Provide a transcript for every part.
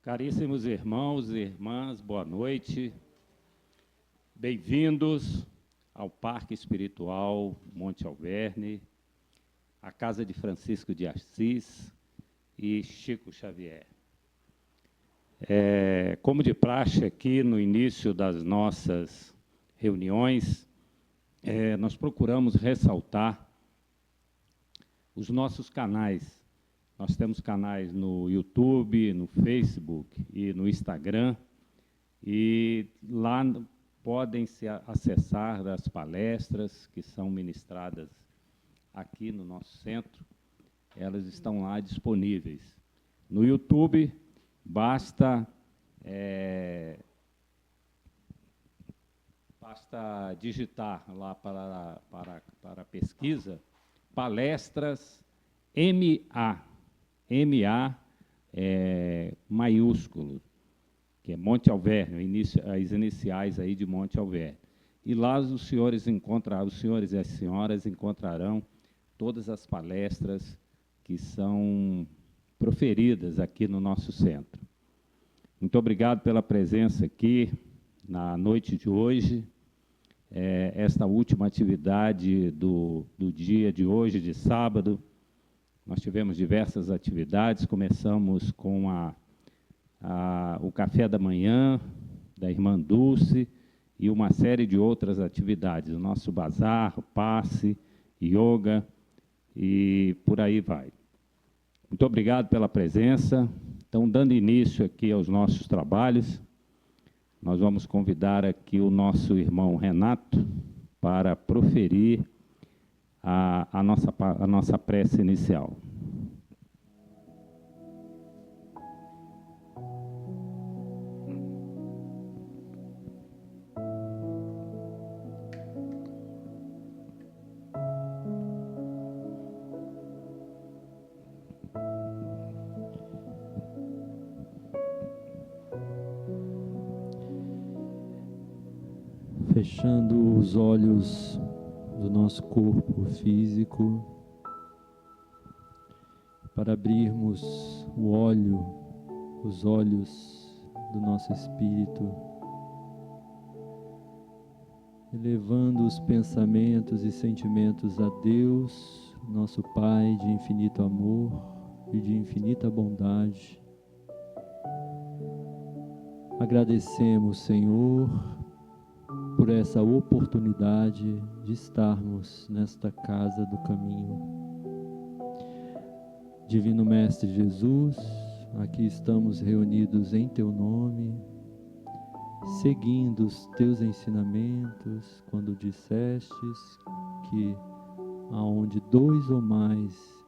Caríssimos irmãos e irmãs, boa noite. Bem-vindos ao Parque Espiritual Monte Alverne, a casa de Francisco de Assis e Chico Xavier. Como de praxe aqui no início das nossas reuniões, nós procuramos ressaltar os nossos canais. Nós temos canais no YouTube, no Facebook e no Instagram, e lá podem se acessar as palestras que são ministradas aqui no nosso centro. Elas estão lá disponíveis. No YouTube, basta digitar lá para a pesquisa, palestras MA maiúsculo, que é Monte Alverne, as iniciais aí de Monte Alverne. E lá os senhores e as senhoras encontrarão todas as palestras que são proferidas aqui no nosso centro. Muito obrigado pela presença aqui na noite de hoje. Esta última atividade do dia de hoje, de sábado. Nós tivemos diversas atividades, começamos com o café da manhã da irmã Dulce e uma série de outras atividades, o nosso bazar, o passe, yoga e por aí vai. Muito obrigado pela presença. Então, dando início aqui aos nossos trabalhos, nós vamos convidar aqui o nosso irmão Renato para proferir a nossa prece inicial. Fechando os olhos do nosso corpo físico, para abrirmos os olhos do nosso espírito, elevando os pensamentos e sentimentos a Deus, nosso Pai de infinito amor e de infinita bondade. Agradecemos, Senhor, por essa oportunidade de estarmos nesta casa do caminho. Divino Mestre Jesus, aqui estamos reunidos em Teu nome, seguindo os Teus ensinamentos, quando dissestes que aonde 2 ou mais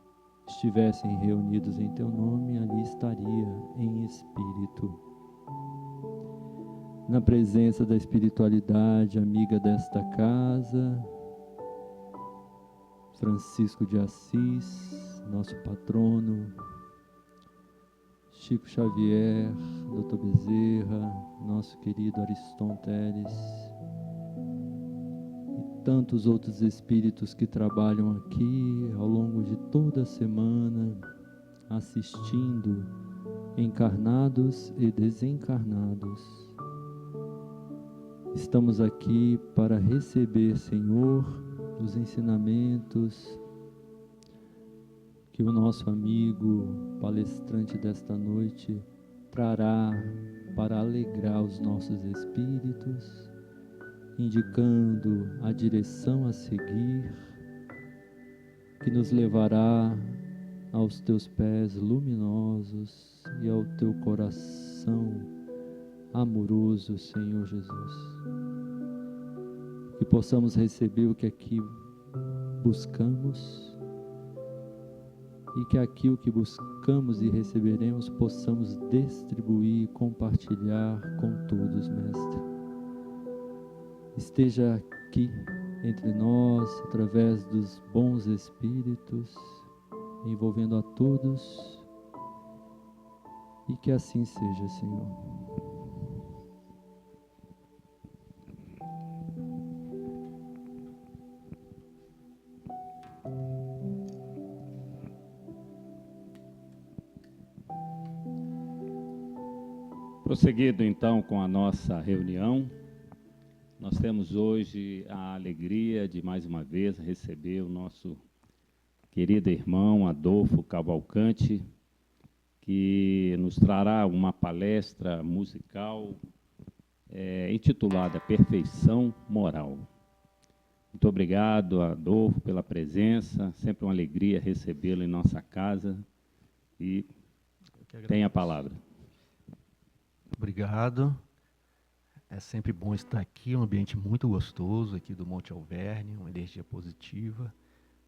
estivessem reunidos em Teu nome, ali estaria em espírito. Na presença da espiritualidade amiga desta casa, Francisco de Assis, nosso patrono, Chico Xavier, Dr. Bezerra, nosso querido Ariston Teles, e tantos outros espíritos que trabalham aqui ao longo de toda a semana, assistindo encarnados e desencarnados. Estamos aqui para receber, Senhor, os ensinamentos que o nosso amigo palestrante desta noite trará para alegrar os nossos espíritos, indicando a direção a seguir, que nos levará aos Teus pés luminosos e ao Teu coração amoroso, Senhor Jesus. Que possamos receber o que aqui buscamos e que aquilo que buscamos e receberemos possamos distribuir e compartilhar com todos, Mestre. Esteja aqui entre nós, através dos bons espíritos, envolvendo a todos, e que assim seja, Senhor. Prosseguido então com a nossa reunião, nós temos hoje a alegria de mais uma vez receber o nosso querido irmão Adolfo Cavalcante, que nos trará uma palestra musical intitulada Perfeição Moral. Muito obrigado, Adolfo, pela presença, sempre uma alegria recebê-lo em nossa casa, e tenha a palavra. Obrigado. É sempre bom estar aqui, um ambiente muito gostoso aqui do Monte Alverne, uma energia positiva.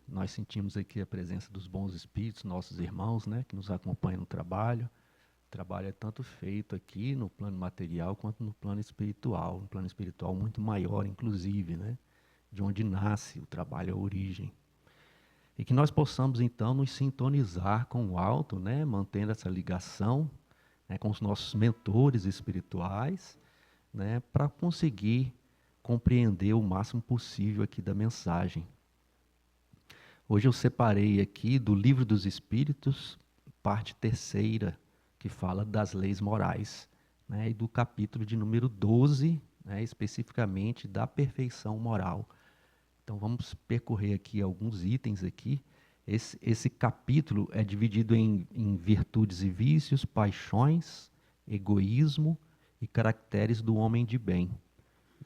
Nós sentimos aqui a presença dos bons espíritos, nossos irmãos, né, que nos acompanham no trabalho. O trabalho é tanto feito aqui no plano material quanto no plano espiritual, um plano espiritual muito maior, inclusive, né, de onde nasce o trabalho, a origem. E que nós possamos, então, nos sintonizar com o alto, né, mantendo essa ligação, né, com os nossos mentores espirituais, né, para conseguir compreender o máximo possível aqui da mensagem. Hoje eu separei aqui do Livro dos Espíritos, parte 3ª, que fala das leis morais, né, e do capítulo de número 12, né, especificamente da perfeição moral. Então vamos percorrer aqui alguns itens aqui. Esse capítulo é dividido em virtudes e vícios, paixões, egoísmo e caracteres do homem de bem.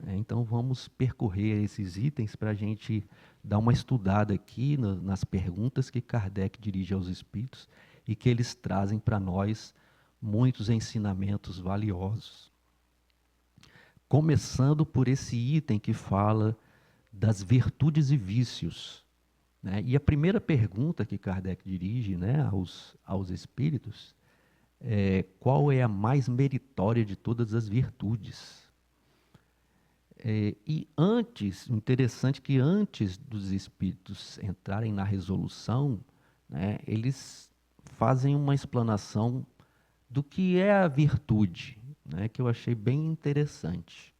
Então vamos percorrer esses itens para a gente dar uma estudada aqui nas perguntas que Kardec dirige aos espíritos e que eles trazem para nós muitos ensinamentos valiosos. Começando por esse item que fala das virtudes e vícios. Né? E a primeira pergunta que Kardec dirige, né, aos espíritos é: qual é a mais meritória de todas as virtudes? E antes, interessante que antes dos espíritos entrarem na resolução, né, eles fazem uma explanação do que é a virtude, né, que eu achei bem interessante.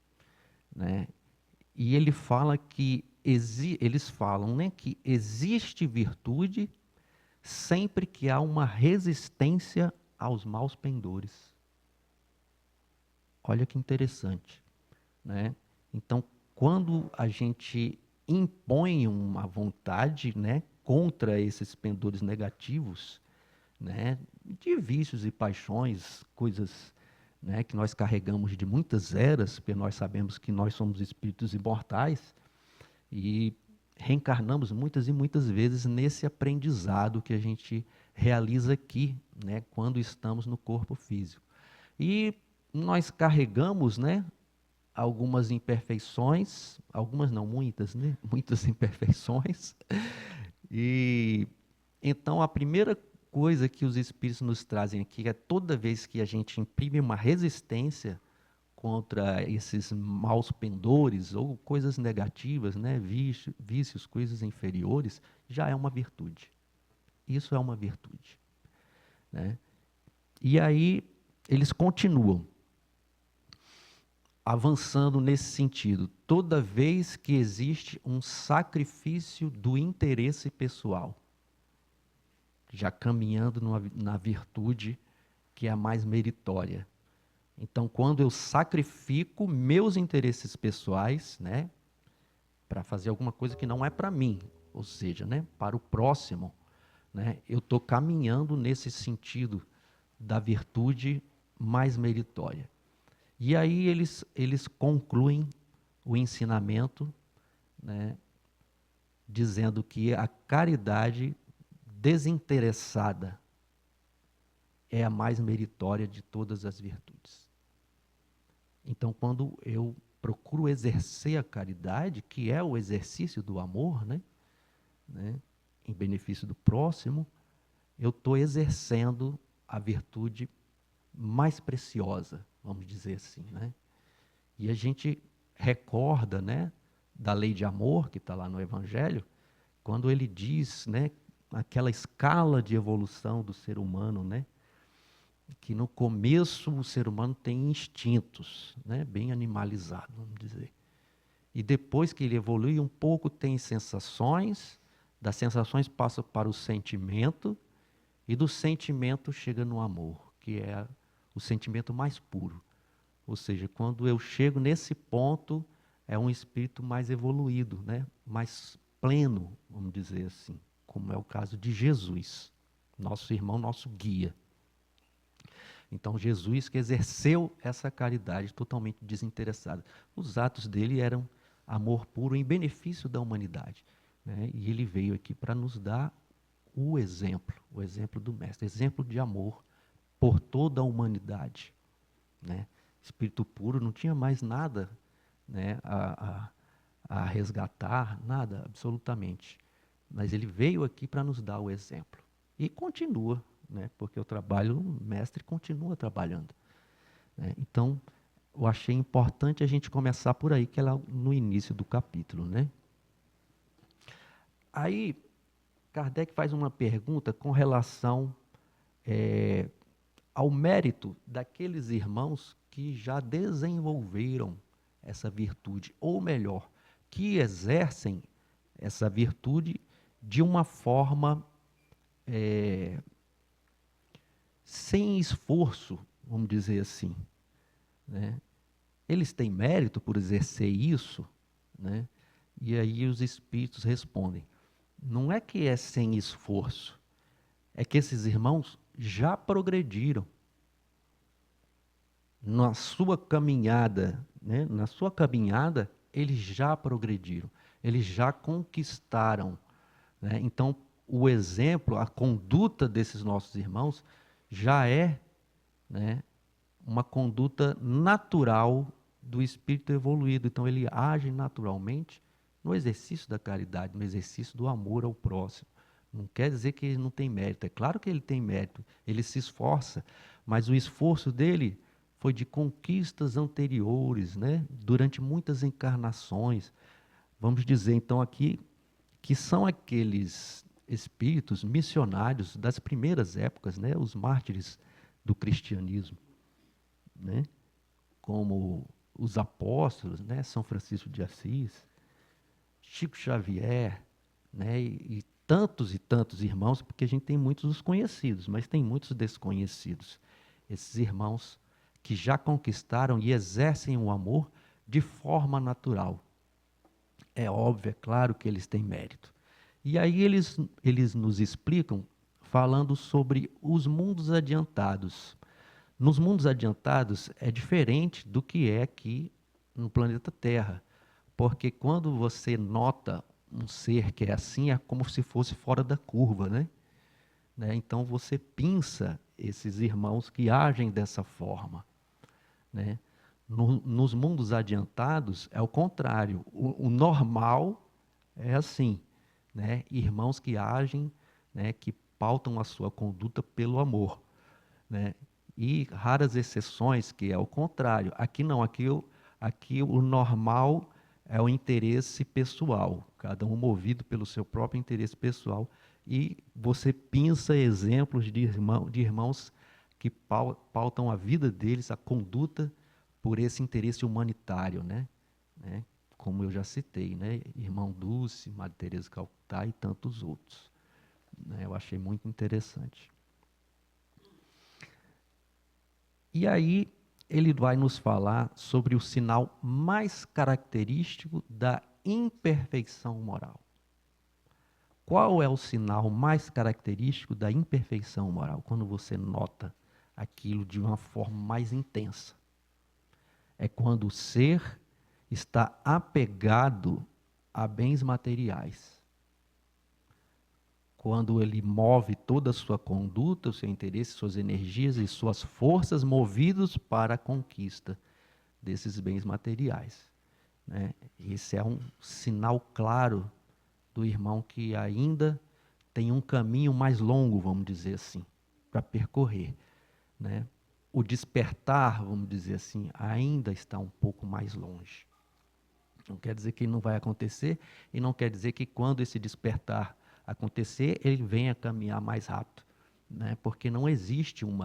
Né? E ele fala que eles falam, né, que existe virtude sempre que há uma resistência aos maus pendores. Olha que interessante, né? Então, quando a gente impõe uma vontade, né, contra esses pendores negativos, né, de vícios e paixões, coisas, né, que nós carregamos de muitas eras, porque nós sabemos que nós somos espíritos imortais e reencarnamos muitas e muitas vezes nesse aprendizado que a gente realiza aqui, né, quando estamos no corpo físico. E nós carregamos, né, algumas imperfeições, algumas não, muitas, né, muitas imperfeições. E então a primeira coisa que os espíritos nos trazem aqui é: toda vez que a gente imprime uma resistência contra esses maus pendores ou coisas negativas, né, vícios, coisas inferiores, já é uma virtude. Isso é uma virtude. Né? E aí eles continuam avançando nesse sentido. Toda vez que existe um sacrifício do interesse pessoal, já caminhando na virtude que é a mais meritória. Então, quando eu sacrifico meus interesses pessoais, né, para fazer alguma coisa que não é para mim, ou seja, né, para o próximo, né, eu estou caminhando nesse sentido da virtude mais meritória. E aí eles concluem o ensinamento, né, dizendo que a caridade desinteressada é a mais meritória de todas as virtudes. Então, quando eu procuro exercer a caridade, que é o exercício do amor, né, em benefício do próximo, eu estou exercendo a virtude mais preciosa, vamos dizer assim. Né? E a gente recorda, né, da lei de amor, que está lá no Evangelho, quando ele diz, né, aquela escala de evolução do ser humano, né, que no começo o ser humano tem instintos, né, bem animalizado, vamos dizer. E depois que ele evolui um pouco, tem sensações, das sensações passa para o sentimento, e do sentimento chega no amor, que é o sentimento mais puro. Ou seja, quando eu chego nesse ponto, é um espírito mais evoluído, né? Mais pleno, vamos dizer assim, como é o caso de Jesus, nosso irmão, nosso guia. Então, Jesus que exerceu essa caridade totalmente desinteressada. Os atos dele eram amor puro em benefício da humanidade, né? E ele veio aqui para nos dar o exemplo do Mestre, exemplo de amor por toda a humanidade, né? Espírito puro não tinha mais nada, né, a resgatar, nada, absolutamente. Mas ele veio aqui para nos dar o exemplo. E continua, né, porque o Mestre continua trabalhando, né? Então, eu achei importante a gente começar por aí, que é lá no início do capítulo, né? Aí, Kardec faz uma pergunta com relação ao mérito daqueles irmãos que já desenvolveram essa virtude, ou melhor, que exercem essa virtude de uma forma sem esforço, vamos dizer assim, né? Eles têm mérito por exercer isso, né? E aí os espíritos respondem: não é que é sem esforço, é que esses irmãos já progrediram na sua caminhada, né? Na sua caminhada, eles já progrediram, eles já conquistaram, né? Então, o exemplo, a conduta desses nossos irmãos já é, né, uma conduta natural do espírito evoluído. Então, ele age naturalmente no exercício da caridade, no exercício do amor ao próximo. Não quer dizer que ele não tem mérito. É claro que ele tem mérito, ele se esforça, mas o esforço dele foi de conquistas anteriores, né? Durante muitas encarnações. Vamos dizer, então, aqui, que são aqueles espíritos missionários das primeiras épocas, né? Os mártires do cristianismo, né? Como os apóstolos, né? São Francisco de Assis, Chico Xavier, né? E tantos irmãos, porque a gente tem muitos dos conhecidos, mas tem muitos desconhecidos. Esses irmãos que já conquistaram e exercem o amor de forma natural. É óbvio, é claro que eles têm mérito. E aí eles nos explicam falando sobre os mundos adiantados. Nos mundos adiantados é diferente do que é aqui no planeta Terra, porque quando você nota um ser que é assim, é como se fosse fora da curva, né? Então você pinça esses irmãos que agem dessa forma, né? Nos mundos adiantados é o contrário, o normal é assim, né? Irmãos que agem, né, que pautam a sua conduta pelo amor, né? E raras exceções que é o contrário. Aqui não, aqui o normal é o interesse pessoal, cada um movido pelo seu próprio interesse pessoal, e você pinça exemplos de irmãos que pautam a vida deles, a conduta, por esse interesse humanitário, né? Como eu já citei, né? Irmão Dulce, Madre Teresa de Calcutá e tantos outros, né? Eu achei muito interessante. E aí ele vai nos falar sobre o sinal mais característico da imperfeição moral. Qual é o sinal mais característico da imperfeição moral? Quando você nota aquilo de uma forma mais intensa. É quando o ser está apegado a bens materiais. Quando ele move toda a sua conduta, o seu interesse, suas energias e suas forças movidos para a conquista desses bens materiais, né? Esse é um sinal claro do irmão que ainda tem um caminho mais longo, vamos dizer assim, para percorrer, né? O despertar, vamos dizer assim, ainda está um pouco mais longe. Não quer dizer que não vai acontecer e não quer dizer que quando esse despertar acontecer, ele venha caminhar mais rápido, né? Porque não existe um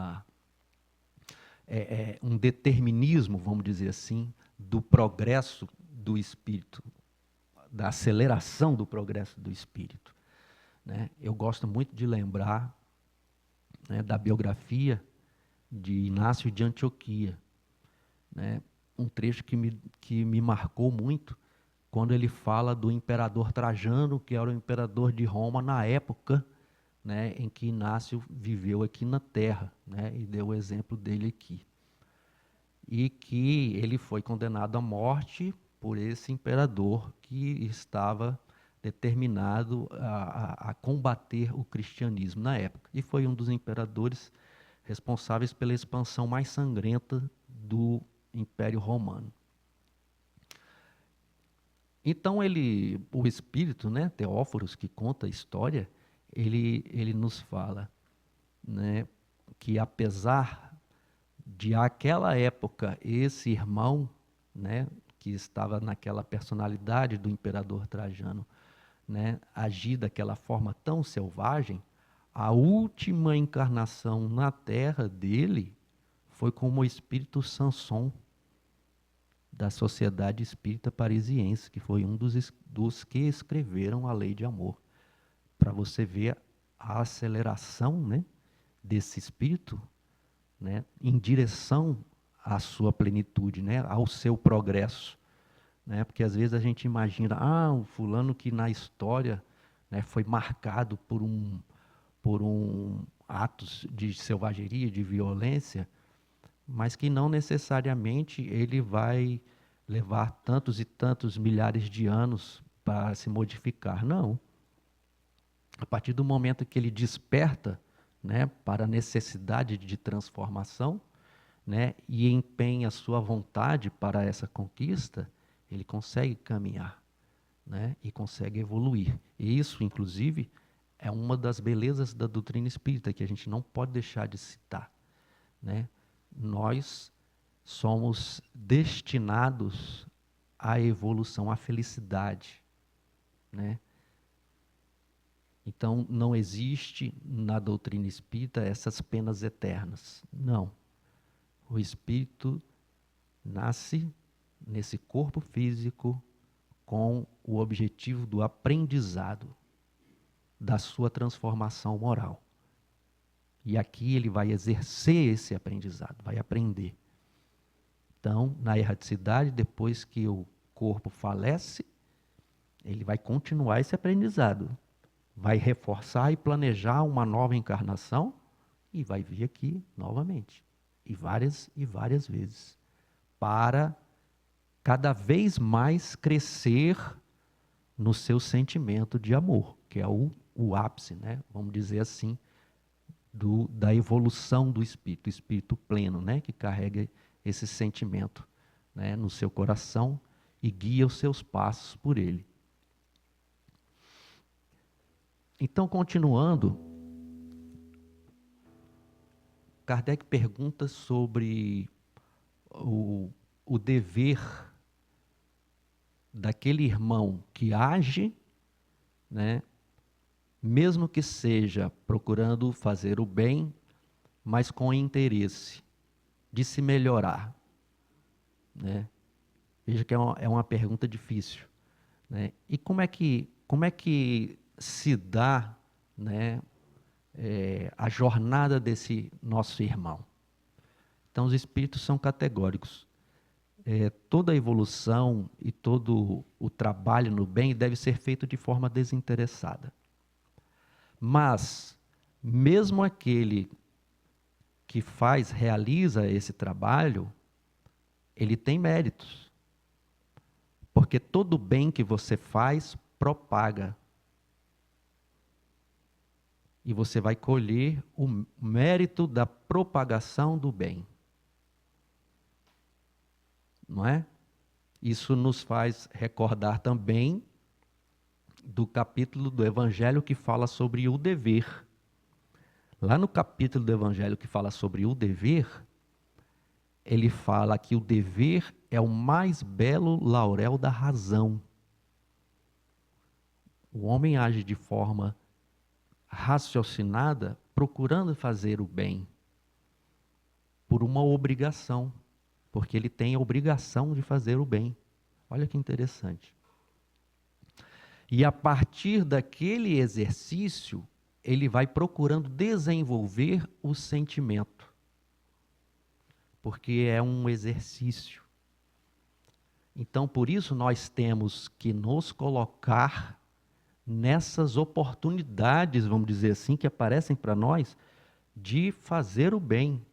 determinismo, vamos dizer assim, do progresso do espírito, da aceleração do progresso do espírito, né? Eu gosto muito de lembrar, né, da biografia de Inácio de Antioquia, né? Um trecho que me marcou muito, quando ele fala do imperador Trajano, que era o imperador de Roma na época, né, em que Inácio viveu aqui na Terra, né, e deu o exemplo dele aqui. E que ele foi condenado à morte por esse imperador que estava determinado a combater o cristianismo na época. E foi um dos imperadores responsáveis pela expansão mais sangrenta do Império Romano. Então o espírito, né, Teóforos, que conta a história, ele nos fala, né, que apesar de aquela época esse irmão, né, que estava naquela personalidade do imperador Trajano, né, agir daquela forma tão selvagem, a última encarnação na terra dele foi como o espírito Sanson, da Sociedade Espírita Parisiense, que foi um dos que escreveram a Lei de Amor. Para você ver a aceleração, né, desse espírito, né, em direção à sua plenitude, né, ao seu progresso. Né, porque às vezes a gente imagina, um fulano que na história, né, foi marcado por atos de selvageria, de violência, mas que não necessariamente ele vai levar tantos e tantos milhares de anos para se modificar. Não. A partir do momento que ele desperta, né, para a necessidade de transformação, né, e empenha a sua vontade para essa conquista, ele consegue caminhar, né, e consegue evoluir. E isso, inclusive, é uma das belezas da doutrina espírita, que a gente não pode deixar de citar, né? Nós somos destinados à evolução, à felicidade, né? Então, não existe na doutrina espírita essas penas eternas. Não. O espírito nasce nesse corpo físico com o objetivo do aprendizado, da sua transformação moral. E aqui ele vai exercer esse aprendizado, vai aprender. Então, na erraticidade, depois que o corpo falece, ele vai continuar esse aprendizado. Vai reforçar e planejar uma nova encarnação e vai vir aqui novamente. E várias vezes. Para cada vez mais crescer no seu sentimento de amor, que é o ápice, né? Vamos dizer assim, da evolução do espírito, o espírito pleno, né, que carrega esse sentimento, né, no seu coração e guia os seus passos por ele. Então, continuando, Kardec pergunta sobre o dever daquele irmão que age, né, mesmo que seja procurando fazer o bem, mas com interesse de se melhorar, né? Veja que é uma pergunta difícil, né? E como é que se dá, né, a jornada desse nosso irmão? Então, os espíritos são categóricos. Toda a evolução e todo o trabalho no bem deve ser feito de forma desinteressada. Mas, mesmo aquele que realiza esse trabalho, ele tem méritos. Porque todo bem que você faz, propaga. E você vai colher o mérito da propagação do bem. Não é? Isso nos faz recordar também do capítulo do Evangelho que fala sobre o dever. Lá no capítulo do Evangelho que fala sobre o dever, ele fala que o dever é o mais belo laurel da razão. O homem age de forma raciocinada, procurando fazer o bem, por uma obrigação, porque ele tem a obrigação de fazer o bem. Olha que interessante. E a partir daquele exercício, ele vai procurando desenvolver o sentimento. porque é um exercício. Então, por isso, nós temos que nos colocar nessas oportunidades, vamos dizer assim, que aparecem para nós, de fazer o bem.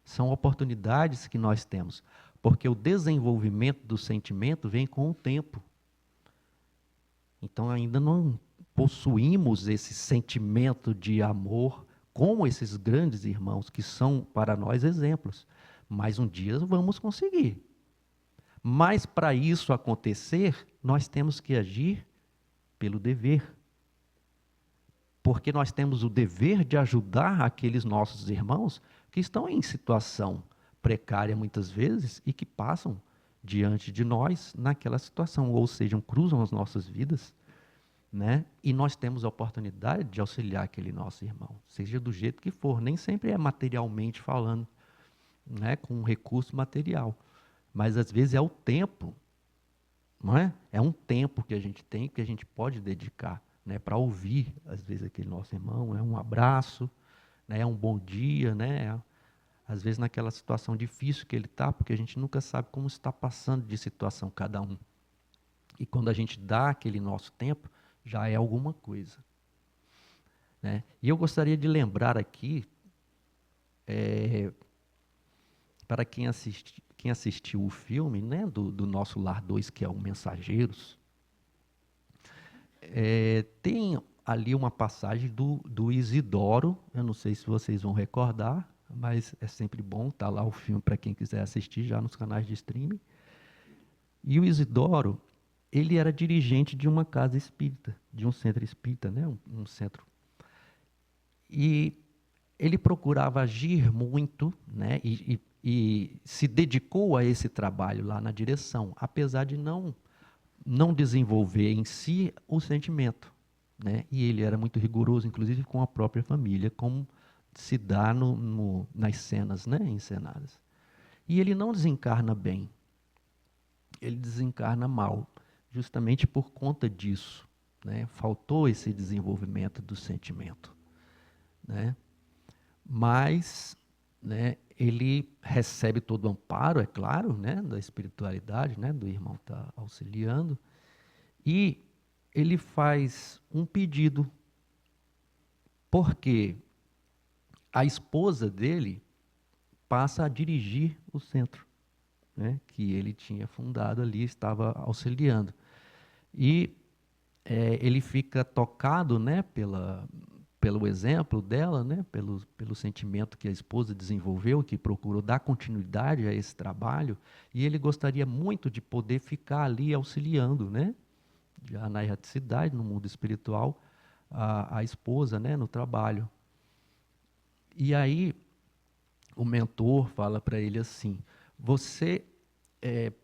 São oportunidades que nós temos, porque o desenvolvimento do sentimento vem com o tempo. Então, ainda não possuímos esse sentimento de amor como esses grandes irmãos, que são para nós exemplos. Mas um dia vamos conseguir. Mas para isso acontecer, nós temos que agir pelo dever. Porque nós temos o dever de ajudar aqueles nossos irmãos que estão em situação precária muitas vezes e que passam diante de nós naquela situação, ou seja, cruzam as nossas vidas, né? E nós temos a oportunidade de auxiliar aquele nosso irmão, seja do jeito que for, nem sempre é materialmente falando, né? Com um recurso material. Mas às vezes é o tempo, não é? É um tempo que a gente tem, que a gente pode dedicar, né, para ouvir, às vezes, aquele nosso irmão, é um abraço, né, é um bom dia, né? Às vezes naquela situação difícil que ele está, porque a gente nunca sabe como está passando de situação cada um. E quando a gente dá aquele nosso tempo, já é alguma coisa, né? E eu gostaria de lembrar aqui, para quem assistiu o filme, né, do Nosso Lar 2, que é o Mensageiros, tem ali uma passagem do Isidoro, eu não sei se vocês vão recordar, mas é sempre bom, está lá o filme para quem quiser assistir, já nos canais de streaming. E o Isidoro, ele era dirigente de uma casa espírita, de um centro espírita, né, um centro. E ele procurava agir muito, né, e se dedicou a esse trabalho lá na direção, apesar de não desenvolver em si o sentimento, né? E ele era muito rigoroso, inclusive com a própria família, como se dá nas cenas, né, encenadas. E ele não desencarna bem, ele desencarna mal, justamente por conta disso, né? Faltou esse desenvolvimento do sentimento, né? Mas, né, ele recebe todo o amparo, é claro, né, da espiritualidade, né, do irmão que está auxiliando, e ele faz um pedido, porque a esposa dele passa a dirigir o centro, né, que ele tinha fundado ali, estava auxiliando. E ele fica tocado, né, pelo exemplo dela, né, pelo sentimento que a esposa desenvolveu, que procurou dar continuidade a esse trabalho, e ele gostaria muito de poder ficar ali auxiliando, né, já na erraticidade, no mundo espiritual, a esposa, né, no trabalho. E aí o mentor fala para ele assim: você,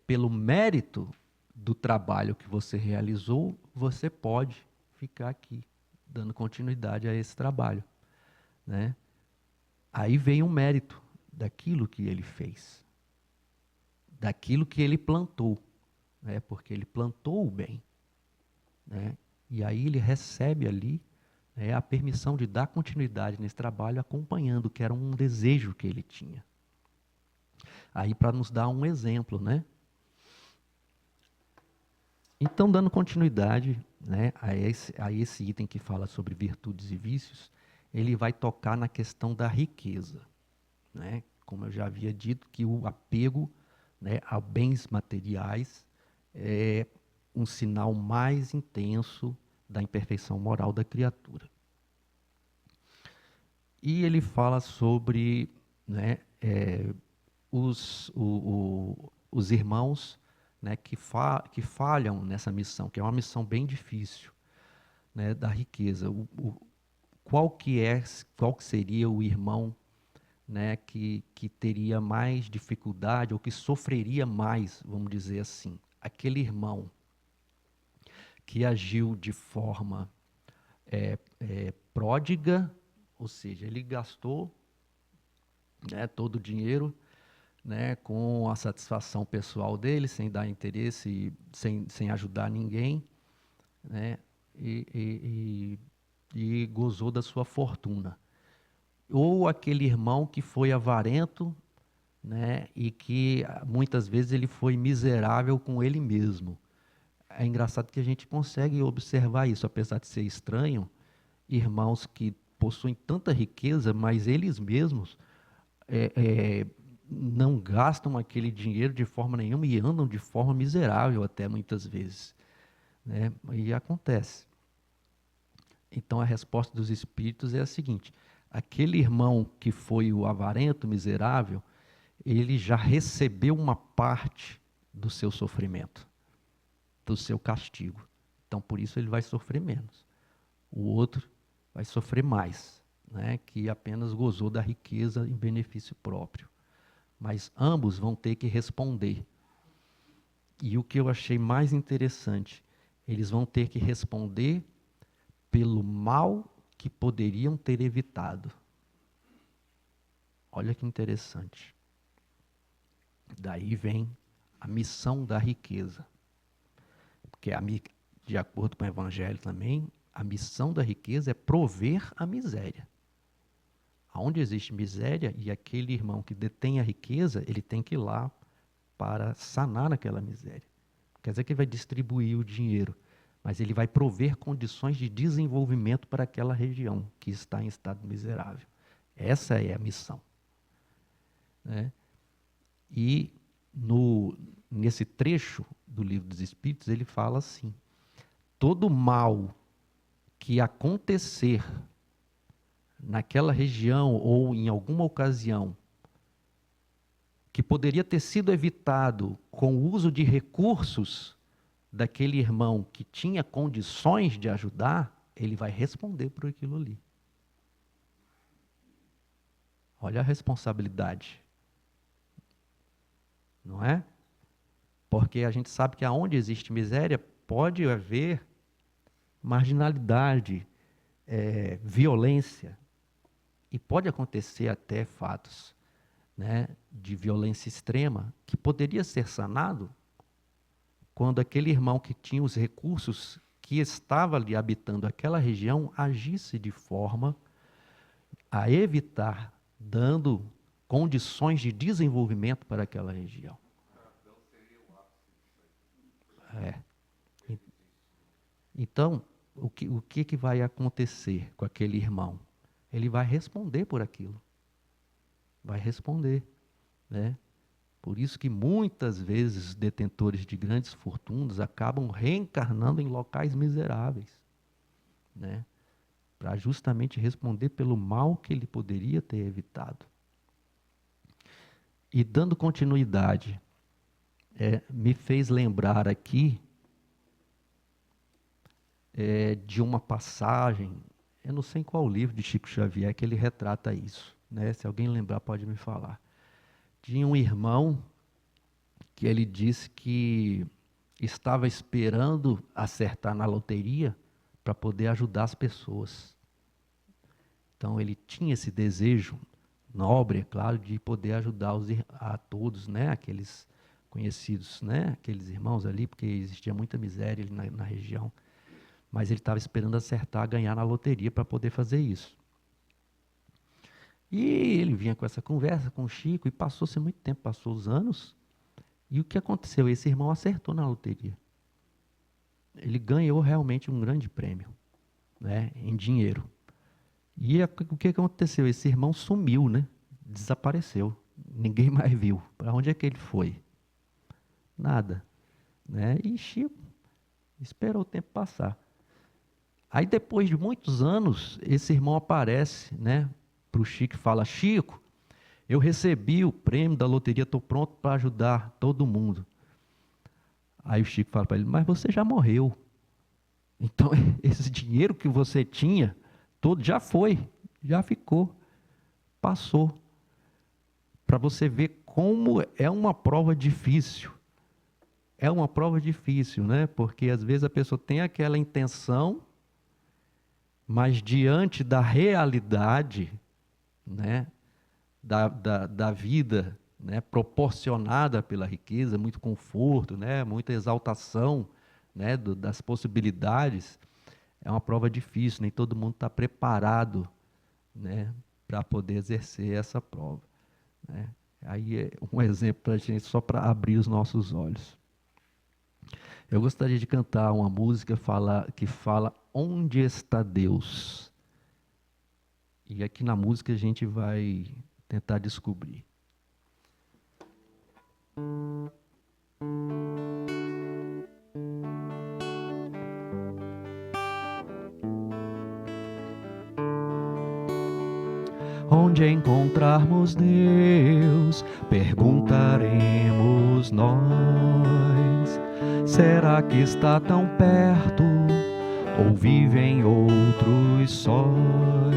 pelo mérito do trabalho que você realizou, você pode ficar aqui, dando continuidade a esse trabalho, né? Aí vem o mérito daquilo que ele fez, daquilo que ele plantou, né? Porque ele plantou o bem, né? E aí ele recebe ali, né, a permissão de dar continuidade nesse trabalho, acompanhando, que era um desejo que ele tinha. Aí, para nos dar um exemplo, né? Então, dando continuidade, né, a esse item que fala sobre virtudes e vícios, ele vai tocar na questão da riqueza, né? Como eu já havia dito, que o apego, né, a bens materiais é um sinal mais intenso da imperfeição moral da criatura. E ele fala sobre, né, os irmãos, né, que falham nessa missão, que é uma missão bem difícil, né, da riqueza. Qual que seria o irmão, né, que teria mais dificuldade ou que sofreria mais, vamos dizer assim? Aquele irmão que agiu de forma pródiga, ou seja, ele gastou, né, todo o dinheiro, né, com a satisfação pessoal dele, sem dar interesse, sem ajudar ninguém, né, e gozou da sua fortuna. Ou aquele irmão que foi avarento, né? E que muitas vezes ele foi miserável com ele mesmo. É engraçado que a gente consegue observar isso, apesar de ser estranho, irmãos que possuem tanta riqueza, mas eles mesmos não gastam aquele dinheiro de forma nenhuma e andam de forma miserável até muitas vezes, né? E acontece. Então a resposta dos espíritos é a seguinte: aquele irmão que foi o avarento, miserável, ele já recebeu uma parte do seu sofrimento, do seu castigo. Então por isso ele vai sofrer menos. O outro vai sofrer mais, né? Que apenas gozou da riqueza em benefício próprio. Mas ambos vão ter que responder. E o que eu achei mais interessante, eles vão ter que responder pelo mal que poderiam ter evitado. Olha que interessante. Daí vem a missão da riqueza. Porque, de acordo com o Evangelho também, a missão da riqueza é prover a miséria. Onde existe miséria, e aquele irmão que detém a riqueza, ele tem que ir lá para sanar aquela miséria. Quer dizer que ele vai distribuir o dinheiro, mas ele vai prover condições de desenvolvimento para aquela região que está em estado miserável. Essa é a missão, né? E nesse trecho do Livro dos Espíritos, ele fala assim: todo mal que acontecer naquela região ou em alguma ocasião que poderia ter sido evitado com o uso de recursos daquele irmão que tinha condições de ajudar, ele vai responder por aquilo ali. Olha a responsabilidade. Não é? Porque a gente sabe que aonde existe miséria, pode haver marginalidade, violência. E pode acontecer até fatos, né, de violência extrema, que poderia ser sanado quando aquele irmão que tinha os recursos, que estava ali habitando aquela região, agisse de forma a evitar, dando condições de desenvolvimento para aquela região. Então, o que vai acontecer com aquele irmão? Ele vai responder por aquilo. Vai responder, né? Por isso que muitas vezes detentores de grandes fortunas acabam reencarnando em locais miseráveis, né? Para justamente responder pelo mal que ele poderia ter evitado. E dando continuidade, me fez lembrar aqui de uma passagem, eu não sei em qual livro de Chico Xavier que ele retrata isso, né? Se alguém lembrar pode me falar. Tinha um irmão que ele disse que estava esperando acertar na loteria para poder ajudar as pessoas. Então ele tinha esse desejo nobre, é claro, de poder ajudar a todos, né? Aqueles conhecidos, né? Aqueles irmãos ali, porque existia muita miséria ali na região. Mas ele estava esperando acertar, ganhar na loteria para poder fazer isso. E ele vinha com essa conversa com o Chico, e passou-se muito tempo, passou os anos, e o que aconteceu? Esse irmão acertou na loteria. Ele ganhou realmente um grande prêmio, né, em dinheiro. E o que aconteceu? Esse irmão sumiu, né? Desapareceu. Ninguém mais viu. Para onde é que ele foi? Nada, né? E Chico esperou o tempo passar. Aí depois de muitos anos, esse irmão aparece, né, para o Chico e fala: Chico, eu recebi o prêmio da loteria, estou pronto para ajudar todo mundo. Aí o Chico fala para ele: mas você já morreu. Então esse dinheiro que você tinha, todo já foi, já ficou, passou. Para você ver como é uma prova difícil. É uma prova difícil, né? Porque às vezes a pessoa tem aquela intenção, mas diante da realidade, né, da vida, né, proporcionada pela riqueza, muito conforto, né, muita exaltação, né, das possibilidades, é uma prova difícil, nem todo mundo está preparado, né, para poder exercer essa prova, né. Aí é um exemplo para a gente, só para abrir os nossos olhos. Eu gostaria de cantar uma música que fala Onde está Deus? E aqui na música a gente vai tentar descobrir. Onde encontrarmos Deus, perguntaremos nós. Será que está tão perto ou vive em outros sóis?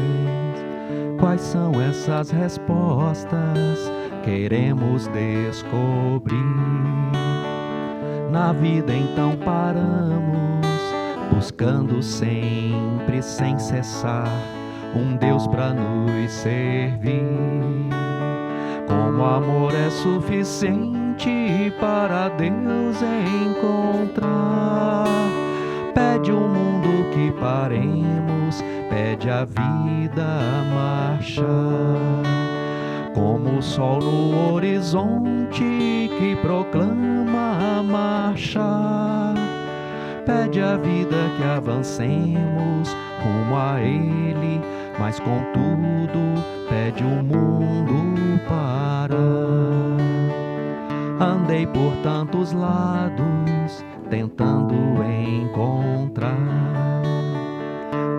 Quais são essas respostas? Queremos descobrir. Na vida então paramos, buscando sempre sem cessar um Deus para nos servir. Como amor é suficiente para Deus encontrar, pede o mundo que paremos, pede a vida marchar. Como o sol no horizonte que proclama marchar, pede a vida que avancemos rumo a Ele, mas contudo pede o mundo parar. Andei por tantos lados tentando encontrar,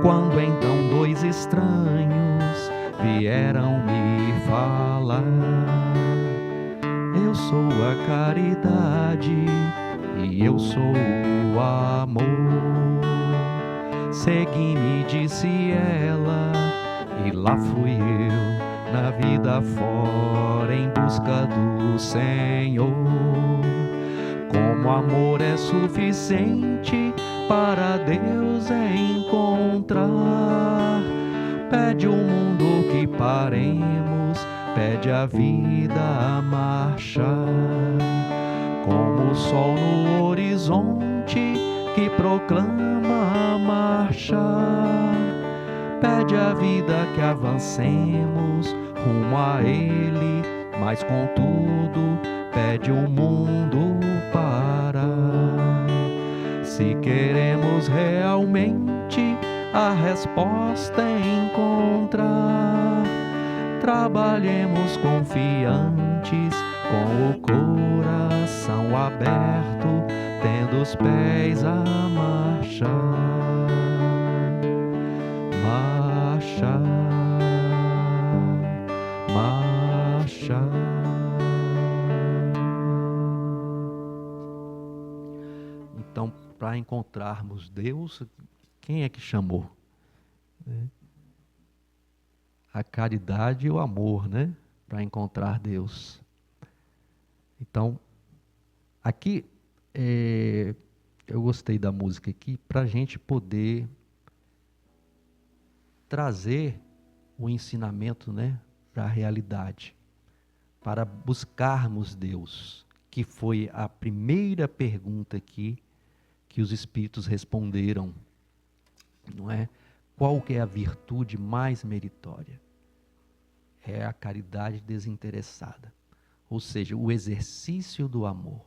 quando então dois estranhos vieram me falar. Eu sou a caridade e eu sou o amor. Segui-me, disse ela, e lá fui eu na vida fora em busca do Senhor. Como amor é suficiente para Deus encontrar, pede o mundo que paremos, pede a vida marchar. Como o sol no horizonte que proclama marchar, pede a vida que avancemos rumo a Ele, mas contudo pede o mundo parar. Se queremos realmente a resposta encontrar, trabalhemos confiantes, com o coração aberto, tendo os pés a marchar, marchar, marchar. Então, para encontrarmos Deus, quem é que chamou? A caridade e o amor, né? Para encontrar Deus. Então, aqui, eu gostei da música aqui, para a gente poder trazer o ensinamento, né, para a realidade, para buscarmos Deus, que foi a primeira pergunta aqui que os Espíritos responderam, não é? Qual que é a virtude mais meritória? É a caridade desinteressada, ou seja, o exercício do amor.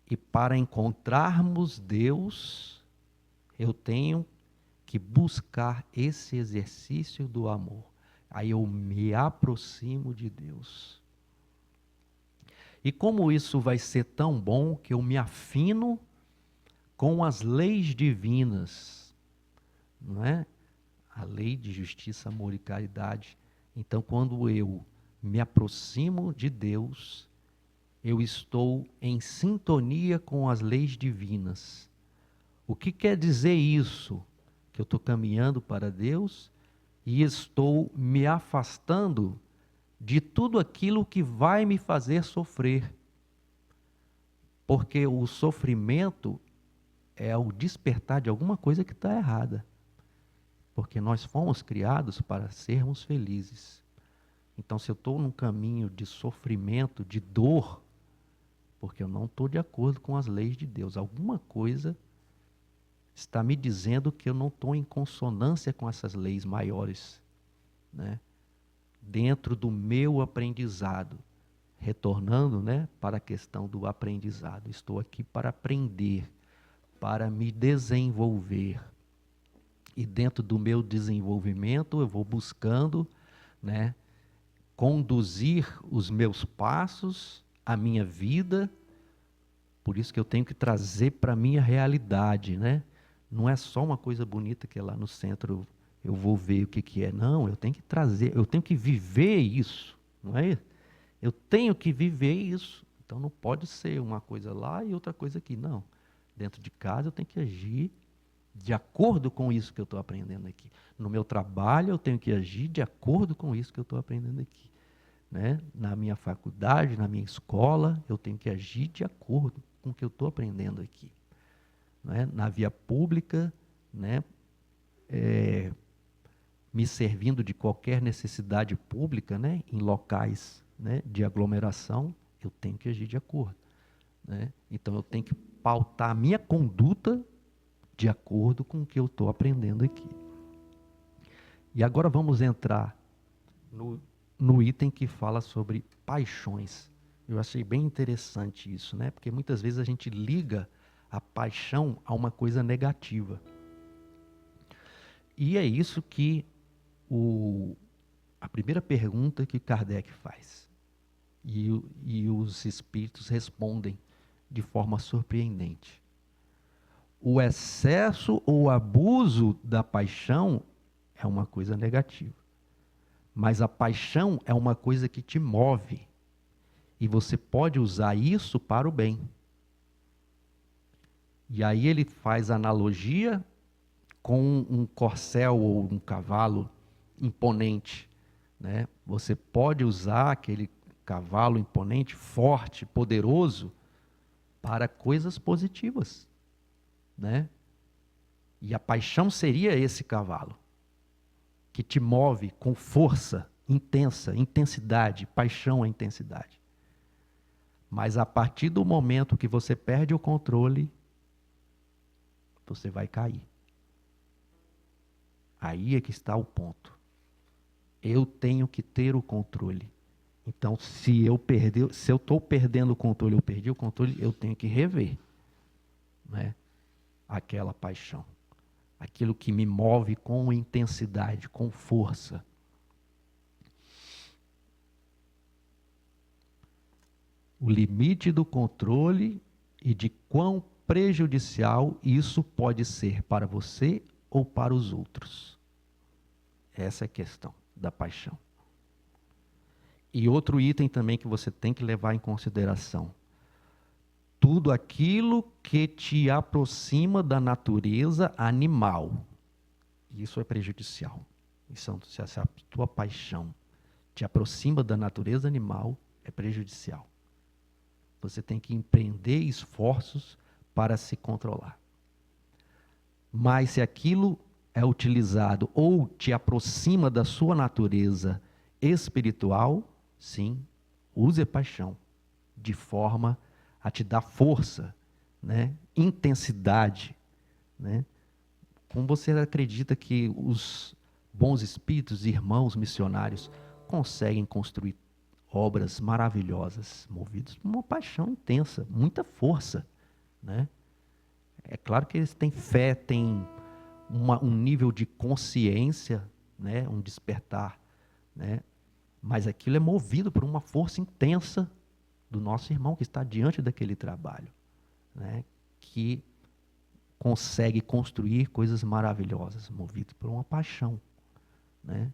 E para encontrarmos Deus, eu tenho que buscar esse exercício do amor. Aí eu me aproximo de Deus. E como isso vai ser tão bom que eu me afino com as leis divinas, não é? A lei de justiça, amor e caridade. Então, quando eu me aproximo de Deus, eu estou em sintonia com as leis divinas. O que quer dizer isso? Que eu estou caminhando para Deus e estou me afastando de tudo aquilo que vai me fazer sofrer. Porque o sofrimento é o despertar de alguma coisa que está errada. Porque nós fomos criados para sermos felizes. Então, se eu estou num caminho de sofrimento, de dor, porque eu não estou de acordo com as leis de Deus, alguma coisa está me dizendo que eu não estou em consonância com essas leis maiores, né? Dentro do meu aprendizado. retornando, né, para a questão do aprendizado. Estou aqui para aprender, para me desenvolver. E dentro do meu desenvolvimento, eu vou buscando, né, conduzir os meus passos, a minha vida. Por isso que eu tenho que trazer para a minha realidade, né? Não é só uma coisa bonita que é lá no centro eu vou ver o que é. Não, eu tenho que trazer, eu tenho que viver isso, não é? Eu tenho que viver isso. Então não pode ser uma coisa lá e outra coisa aqui. Não. Dentro de casa eu tenho que agir de acordo com isso que eu estou aprendendo aqui. No meu trabalho eu tenho que agir de acordo com isso que eu estou aprendendo aqui. Né? Na minha faculdade, na minha escola, eu tenho que agir de acordo com o que eu estou aprendendo aqui. Né? Na via pública, né? Me servindo de qualquer necessidade pública, né? Em locais, né, de aglomeração, eu tenho que agir de acordo. Né? Então eu tenho que pautar a minha conduta de acordo com o que eu estou aprendendo aqui. E agora vamos entrar no item que fala sobre paixões. Eu achei bem interessante isso, né? Porque muitas vezes a gente liga a paixão a uma coisa negativa. E é isso que a primeira pergunta que Kardec faz. E os espíritos respondem de forma surpreendente. O excesso ou abuso da paixão é uma coisa negativa. Mas a paixão é uma coisa que te move. E você pode usar isso para o bem. E aí ele faz analogia com um corcel ou um cavalo imponente. Né? Você pode usar aquele cavalo imponente, forte, poderoso, para coisas positivas. Né? E a paixão seria esse cavalo, que te move com força intensa, intensidade, paixão é intensidade. Mas a partir do momento que você perde o controle, você vai cair. Aí é que está o ponto. Eu tenho que ter o controle. Então, se eu estou perdendo o controle, eu perdi o controle, eu tenho que rever, né, aquela paixão. Aquilo que me move com intensidade, com força. O limite do controle e de quão prejudicial isso pode ser para você ou para os outros. Essa é a questão da paixão. E outro item também que você tem que levar em consideração. Tudo aquilo que te aproxima da natureza animal. Isso é prejudicial. Isso, se a tua paixão te aproxima da natureza animal, é prejudicial. Você tem que empreender esforços para se controlar. Mas se aquilo é utilizado ou te aproxima da sua natureza espiritual, sim, use a paixão de forma a te dar força, né? Intensidade. Né? Como você acredita que os bons espíritos, irmãos missionários, conseguem construir obras maravilhosas, movidos por uma paixão intensa, muita força. Né? É claro que eles têm fé, têm um nível de consciência, né? Um despertar, né? Mas aquilo é movido por uma força intensa do nosso irmão que está diante daquele trabalho, né? Que consegue construir coisas maravilhosas, movido por uma paixão. Né?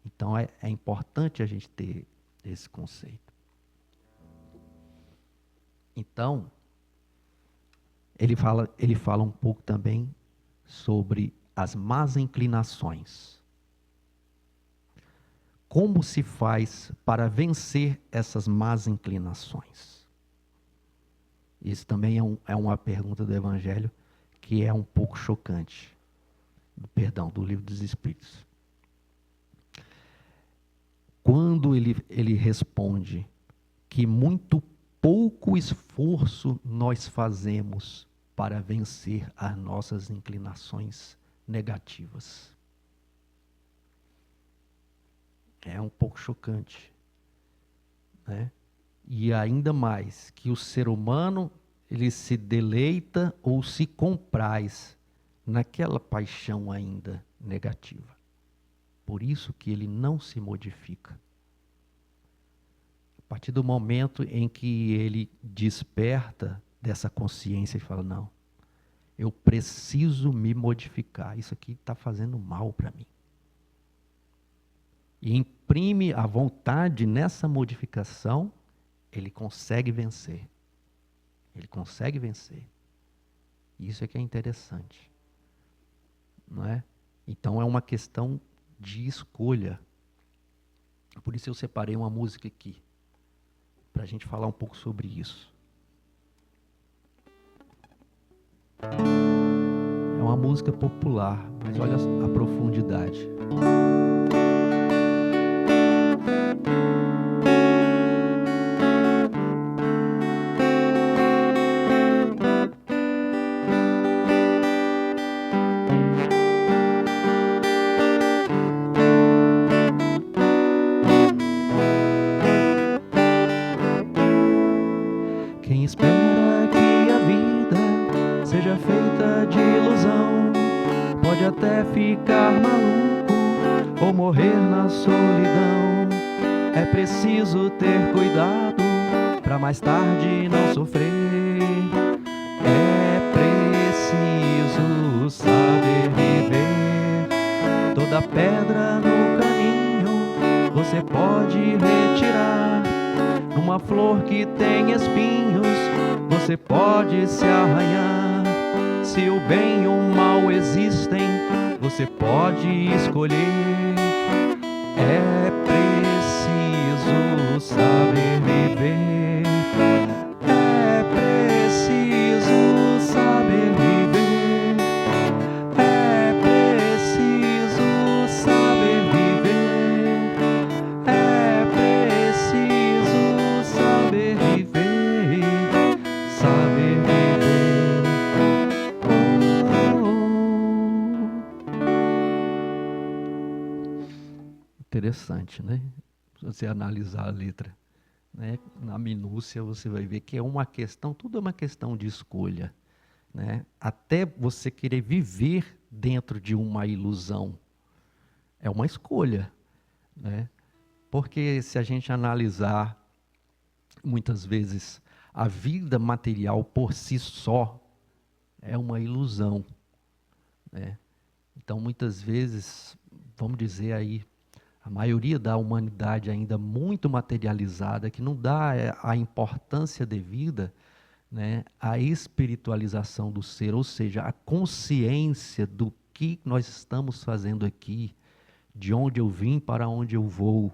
Então é importante a gente ter esse conceito. Então, ele fala um pouco também sobre as más inclinações. Como se faz para vencer essas más inclinações? Isso também é uma pergunta do Evangelho que é um pouco chocante. Do Livro dos Espíritos. Quando ele responde que muito pouco esforço nós fazemos para vencer as nossas inclinações negativas. É um pouco chocante. Né? E ainda mais, que o ser humano, ele se deleita ou se compraz naquela paixão ainda negativa. Por isso que ele não se modifica. A partir do momento em que ele desperta dessa consciência e fala, não, eu preciso me modificar, isso aqui está fazendo mal para mim. E imprime a vontade nessa modificação, ele consegue vencer. Ele consegue vencer. Isso é que é interessante. Não é? Então é uma questão de escolha. Por isso eu separei uma música aqui, para a gente falar um pouco sobre isso. É uma música popular, mas olha a profundidade. Quem espera que a vida seja feita de ilusão pode até ficar maluco ou morrer na solidão. É preciso ter cuidado para mais tarde não sofrer. É preciso saber viver. Toda pedra no caminho você pode retirar. Numa flor que tem espinhos, você pode se arranhar. Se o bem e o mal existem, você pode escolher. É preciso saber viver. É preciso saber viver. É preciso saber viver. É preciso saber viver, saber viver. Interessante, né? Se você analisar a letra, né? Na minúcia você vai ver que é uma questão, tudo é uma questão de escolha, né? Até você querer viver dentro de uma ilusão é uma escolha, né? Porque se a gente analisar, muitas vezes, a vida material por si só é uma ilusão, né? Então, muitas vezes, vamos dizer aí, a maioria da humanidade ainda muito materializada, que não dá a importância devida, né, à espiritualização do ser, ou seja, a consciência do que nós estamos fazendo aqui, de onde eu vim para onde eu vou.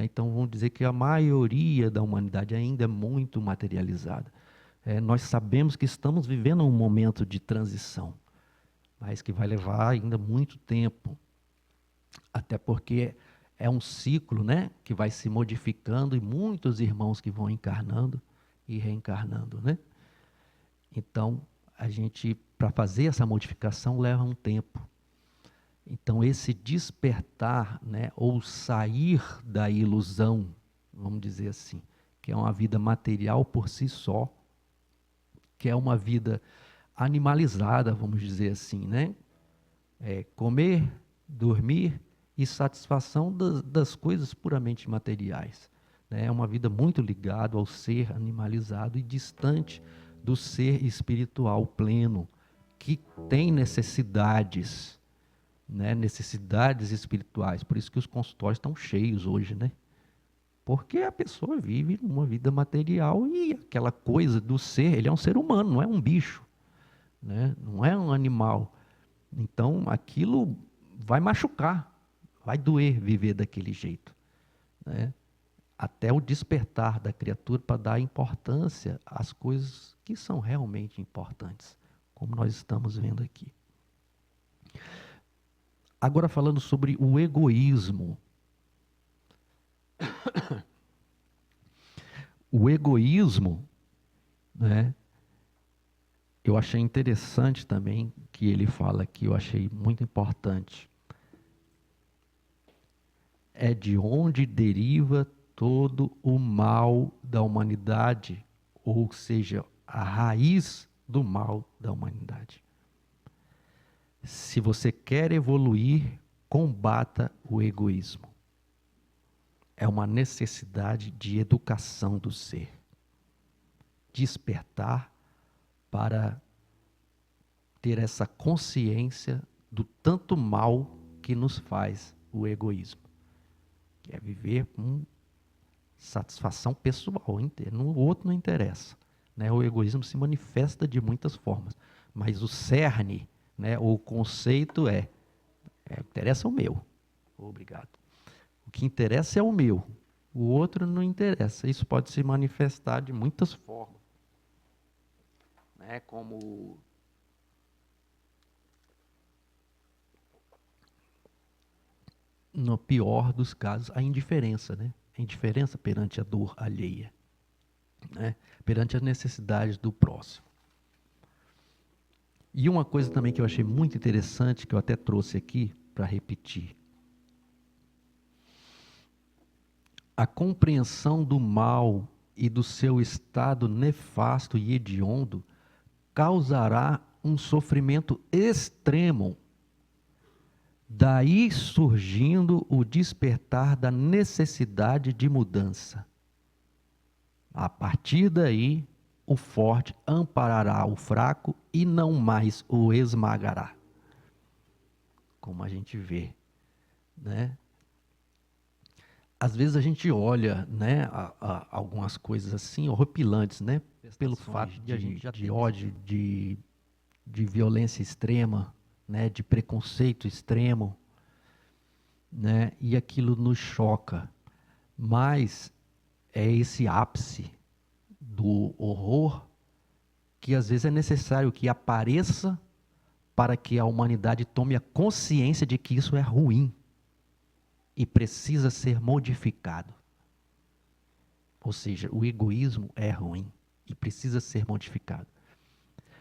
Então, vamos dizer que a maioria da humanidade ainda é muito materializada. Nós sabemos que estamos vivendo um momento de transição, mas que vai levar ainda muito tempo, até porque é um ciclo, né, que vai se modificando e muitos irmãos que vão encarnando e reencarnando, né? Então, a gente, para fazer essa modificação, leva um tempo. Então, esse despertar, né, ou sair da ilusão, vamos dizer assim, que é uma vida material por si só, que é uma vida animalizada, vamos dizer assim, né? Comer, dormir e satisfação das coisas puramente materiais. É uma vida muito ligada ao ser animalizado e distante do ser espiritual pleno, que tem necessidades, né, necessidades espirituais. Por isso que os consultórios estão cheios hoje, né? Porque a pessoa vive uma vida material e aquela coisa do ser, ele é um ser humano, não é um bicho, né? Não é um animal. Então, aquilo vai machucar, vai doer viver daquele jeito, né? Até o despertar da criatura para dar importância às coisas que são realmente importantes, como nós estamos vendo aqui. Agora falando sobre o egoísmo. O egoísmo, né, eu achei interessante também que ele fala aqui, eu achei muito importante. É de onde deriva todo o mal da humanidade, ou seja, a raiz do mal da humanidade. Se você quer evoluir, combata o egoísmo. É uma necessidade de educação do ser. Despertar para ter essa consciência do tanto mal que nos faz o egoísmo. Que é viver com satisfação pessoal, no outro não interessa. Né? O egoísmo se manifesta de muitas formas, mas o cerne, né, ou o conceito interessa o meu. Obrigado. O que interessa é o meu, o outro não interessa. Isso pode se manifestar de muitas formas. Né, como no pior dos casos, a indiferença, né? A indiferença perante a dor alheia, né? Perante as necessidades do próximo. E uma coisa também que eu achei muito interessante, que eu até trouxe aqui para repetir. A compreensão do mal e do seu estado nefasto e hediondo causará um sofrimento extremo. Daí surgindo o despertar da necessidade de mudança. A partir daí, o forte amparará o fraco e não mais o esmagará. Como a gente vê, né? Às vezes a gente olha, né, algumas coisas assim horripilantes, né, pelo fato de ódio, de violência extrema, né, de preconceito extremo, né, e aquilo nos choca. Mas é esse ápice do horror que às vezes é necessário que apareça para que a humanidade tome a consciência de que isso é ruim e precisa ser modificado. Ou seja, o egoísmo é ruim e precisa ser modificado.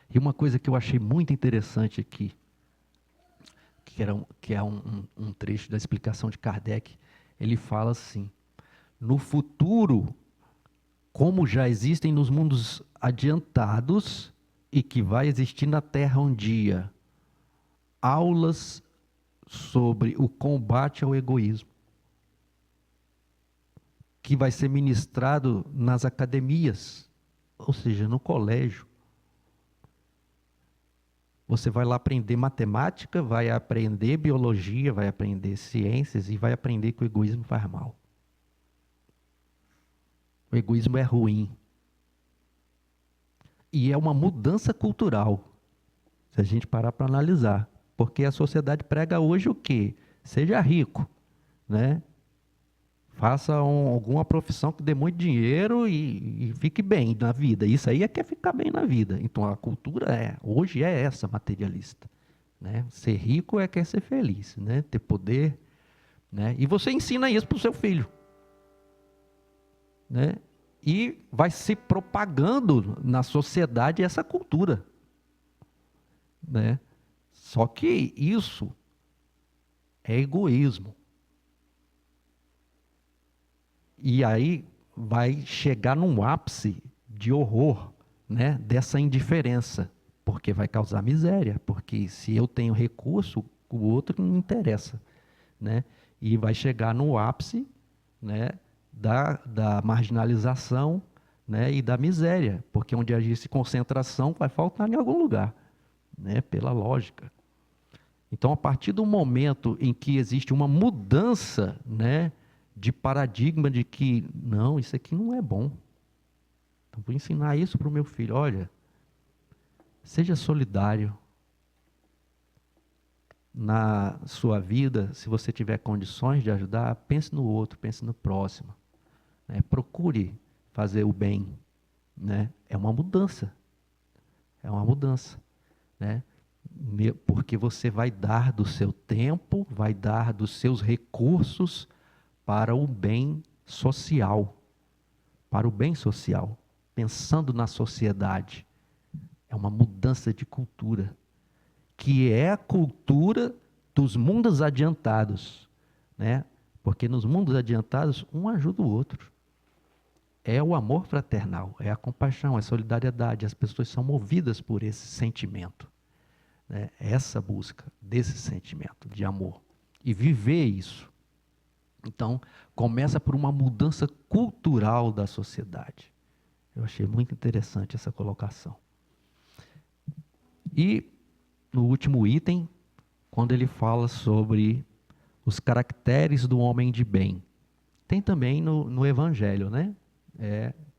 E uma coisa que eu achei muito interessante aqui, que é um trecho da explicação de Kardec, ele fala assim: no futuro, como já existem nos mundos adiantados e que vai existir na Terra um dia, aulas sobre o combate ao egoísmo, que vai ser ministrado nas academias, ou seja, no colégio. Você vai lá aprender matemática, vai aprender biologia, vai aprender ciências e vai aprender que o egoísmo faz mal. O egoísmo é ruim. E é uma mudança cultural, se a gente parar para analisar. Porque a sociedade prega hoje o quê? Seja rico, né? Faça alguma profissão que dê muito dinheiro e fique bem na vida. Isso aí é que é ficar bem na vida. Então a cultura hoje é essa, materialista. Né? Ser rico é quer ser feliz, né? Ter poder. Né? E você ensina isso para o seu filho. Né? E vai se propagando na sociedade essa cultura. Né? Só que isso é egoísmo. E aí vai chegar num ápice de horror, né, dessa indiferença, porque vai causar miséria, porque se eu tenho recurso, o outro não interessa, né? E vai chegar no ápice, né, da marginalização, né, e da miséria, porque onde existe concentração vai faltar em algum lugar, né, pela lógica. Então, a partir do momento em que existe uma mudança, né, de paradigma de que, não, isso aqui não é bom. Então, vou ensinar isso para o meu filho. Olha, seja solidário na sua vida. Se você tiver condições de ajudar, pense no outro, pense no próximo. Né? Procure fazer o bem. Né? É uma mudança. É uma mudança. Né? Porque você vai dar do seu tempo, vai dar dos seus recursos para o bem social, para o bem social, pensando na sociedade. É uma mudança de cultura, que é a cultura dos mundos adiantados, né? Porque nos mundos adiantados, um ajuda o outro. É o amor fraternal, é a compaixão, é a solidariedade. As pessoas são movidas por esse sentimento, né? Essa busca desse sentimento de amor. E viver isso. Então, começa por uma mudança cultural da sociedade. Eu achei muito interessante essa colocação. E, no último item, quando ele fala sobre os caracteres do homem de bem. Tem também no Evangelho, né?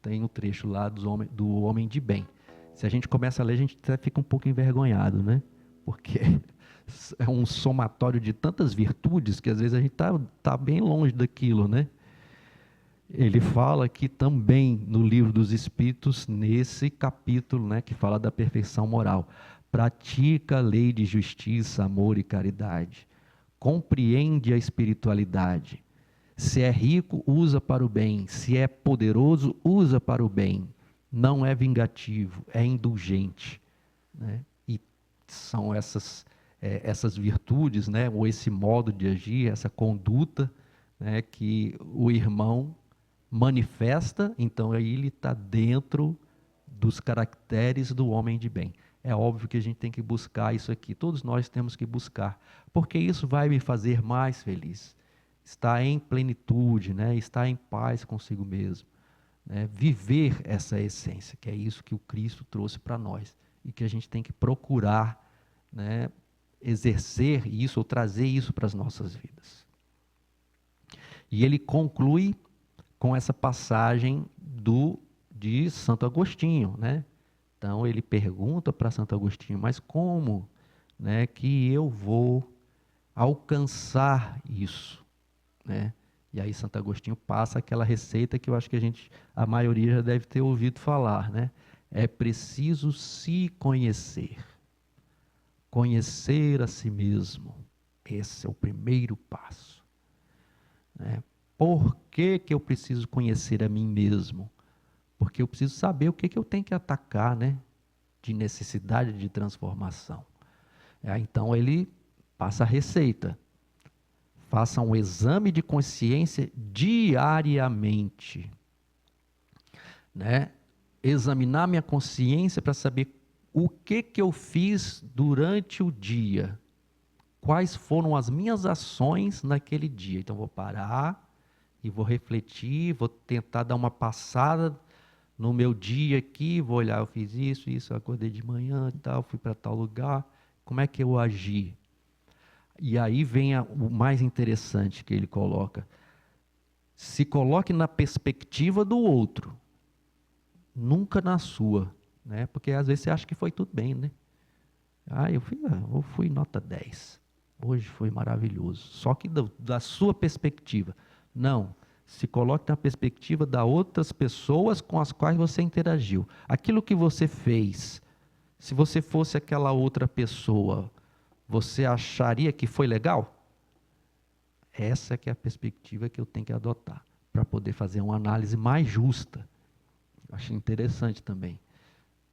Tem um trecho lá do homem de bem. Se a gente começa a ler, a gente até fica um pouco envergonhado, né? Porque é um somatório de tantas virtudes que às vezes a gente tá bem longe daquilo, né? Ele fala aqui também no Livro dos Espíritos, nesse capítulo, né, que fala da perfeição moral. Pratica a lei de justiça, amor e caridade. Compreende a espiritualidade. Se é rico, usa para o bem. Se é poderoso, usa para o bem. Não é vingativo, é indulgente, né? E são essas virtudes, né, ou esse modo de agir, essa conduta, né, que o irmão manifesta, então aí ele está dentro dos caracteres do homem de bem. É óbvio que a gente tem que buscar isso aqui, todos nós temos que buscar, porque isso vai me fazer mais feliz. Estar em plenitude, né? Estar em paz consigo mesmo, né? Viver essa essência, que é isso que o Cristo trouxe para nós, e que a gente tem que procurar, né, exercer isso, ou trazer isso para as nossas vidas. E ele conclui com essa passagem de Santo Agostinho, né? Então ele pergunta para Santo Agostinho, mas como, né, que eu vou alcançar isso, né? E aí Santo Agostinho passa aquela receita que eu acho que a maioria já deve ter ouvido falar, né? É preciso se conhecer, conhecer a si mesmo. Esse é o primeiro passo, né? Por que eu preciso conhecer a mim mesmo? Porque eu preciso saber o que eu tenho que atacar, né? De necessidade de transformação. Então ele passa a receita. Faça um exame de consciência diariamente, né? Examinar minha consciência para saber o que eu fiz durante o dia. Quais foram as minhas ações naquele dia. Então vou parar e vou refletir, vou tentar dar uma passada no meu dia aqui, vou olhar, eu fiz isso, acordei de manhã e tal, fui para tal lugar, como é que eu agi? E aí vem o mais interessante que ele coloca. Se coloque na perspectiva do outro, nunca na sua, né? Porque às vezes você acha que foi tudo bem, né? Eu fui nota 10, hoje foi maravilhoso, só que da sua perspectiva. Não, se coloque na perspectiva das outras pessoas com as quais você interagiu. Aquilo que você fez, se você fosse aquela outra pessoa, você acharia que foi legal? Essa que é a perspectiva que eu tenho que adotar, para poder fazer uma análise mais justa. Achei interessante também.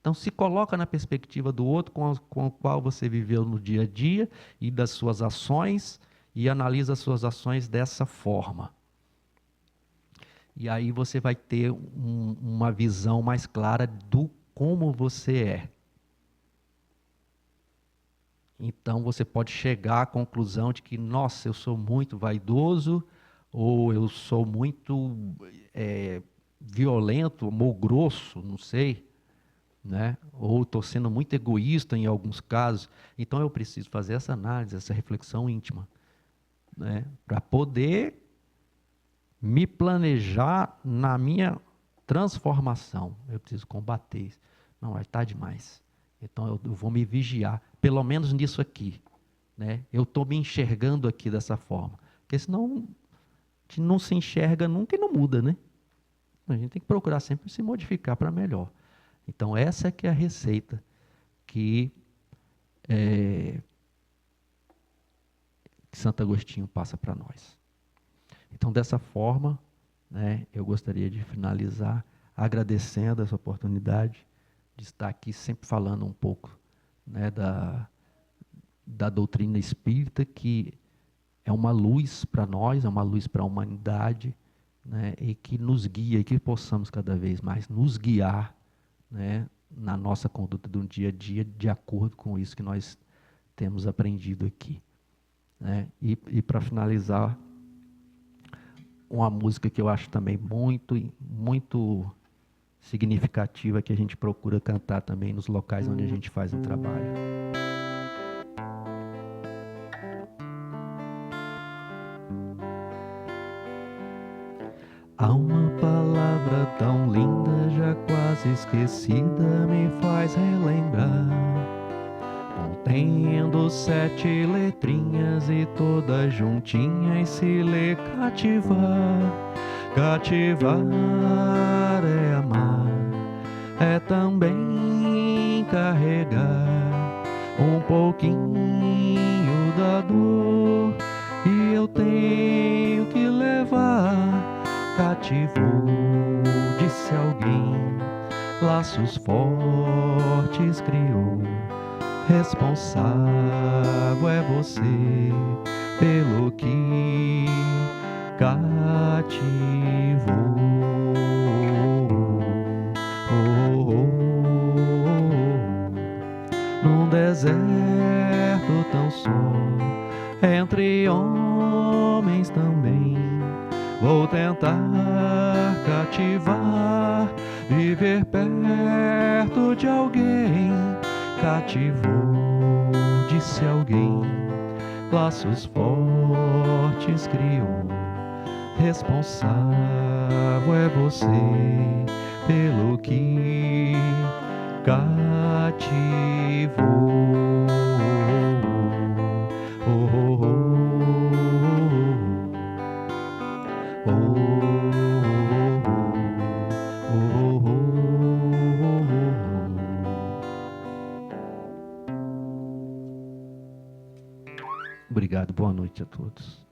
Então, se coloca na perspectiva do outro com o qual você viveu no dia a dia e das suas ações, e analisa as suas ações dessa forma. E aí você vai ter uma visão mais clara do como você é. Então você pode chegar à conclusão de que, nossa, eu sou muito vaidoso, ou eu sou muito violento, ou grosso, não sei, né? Ou estou sendo muito egoísta em alguns casos. Então eu preciso fazer essa análise, essa reflexão íntima, né? Para poder me planejar na minha transformação. Eu preciso combater isso. Não, está demais. Então eu vou me vigiar, pelo menos nisso aqui, né? Eu estou me enxergando aqui dessa forma. Porque senão a gente não se enxerga nunca e não muda, né? A gente tem que procurar sempre se modificar para melhor. Então essa é que é a receita que Santo Agostinho passa para nós. Então, dessa forma, né, eu gostaria de finalizar agradecendo essa oportunidade de estar aqui sempre falando um pouco, né, da doutrina espírita, que é uma luz para nós, é uma luz para a humanidade, né, e que nos guia, e que possamos cada vez mais nos guiar, né, na nossa conduta do dia a dia, de acordo com isso que nós temos aprendido aqui, né? E para finalizar, uma música que eu acho também muito significativa, que a gente procura cantar também nos locais onde a gente faz o trabalho. Há uma palavra tão linda, já quase esquecida, me faz relembrar. Contendo 7 letrinhas e todas juntinhas se lê cativar. Cativar é amar, é também carregar um pouquinho da dor, e eu tenho que levar. Cativou, disse alguém, laços fortes criou. Responsável é você pelo que cativou. Num deserto tão só, entre homens também, vou tentar cativar, viver perto de alguém. Cativou, disse alguém, laços fortes criou. Responsável é você pelo que cativou. Obrigado, boa noite a todos.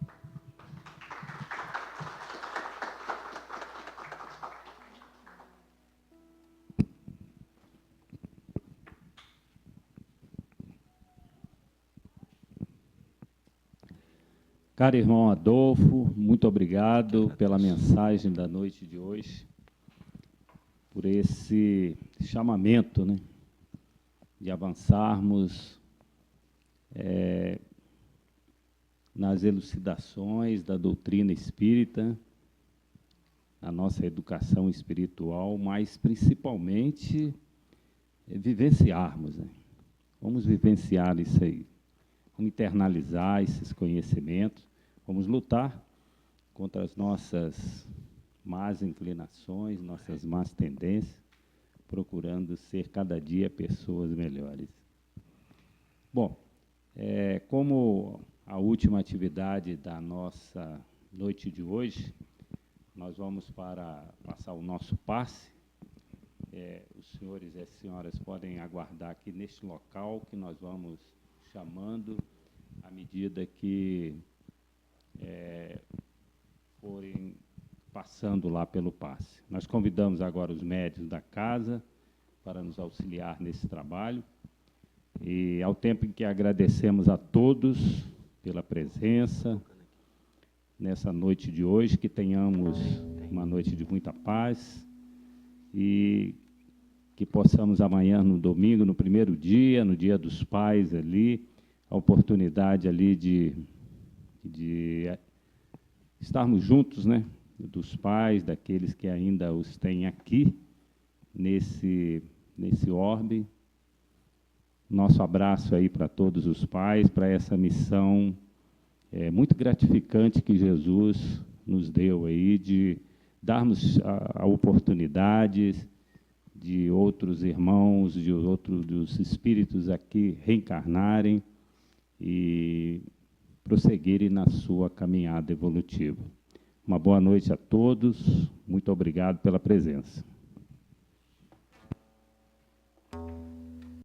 Caro irmão Adolfo, muito obrigado pela mensagem da noite de hoje, por esse chamamento, né, de avançarmos nas elucidações da doutrina espírita, na nossa educação espiritual, mas principalmente vivenciarmos, né? Vamos vivenciar isso aí, vamos internalizar esses conhecimentos, vamos lutar contra as nossas más inclinações, nossas más tendências, procurando ser cada dia pessoas melhores. Bom, como a última atividade da nossa noite de hoje, nós vamos passar o nosso passe. Os senhores e as senhoras podem aguardar aqui neste local, que nós vamos chamando à medida que forem passando lá pelo passe. Nós convidamos agora os médiuns da casa para nos auxiliar nesse trabalho, e ao tempo em que agradecemos a todos pela presença nessa noite de hoje, que tenhamos uma noite de muita paz e que possamos amanhã, no domingo, no primeiro dia, no Dia dos Pais, ali, a oportunidade ali de estarmos juntos, né, dos pais, daqueles que ainda os têm aqui, nesse orbe. Nosso abraço aí para todos os pais, para essa missão muito gratificante que Jesus nos deu aí, de darmos a oportunidade de outros irmãos, dos espíritos aqui reencarnarem e prosseguirem na sua caminhada evolutiva. Uma boa noite a todos, muito obrigado pela presença.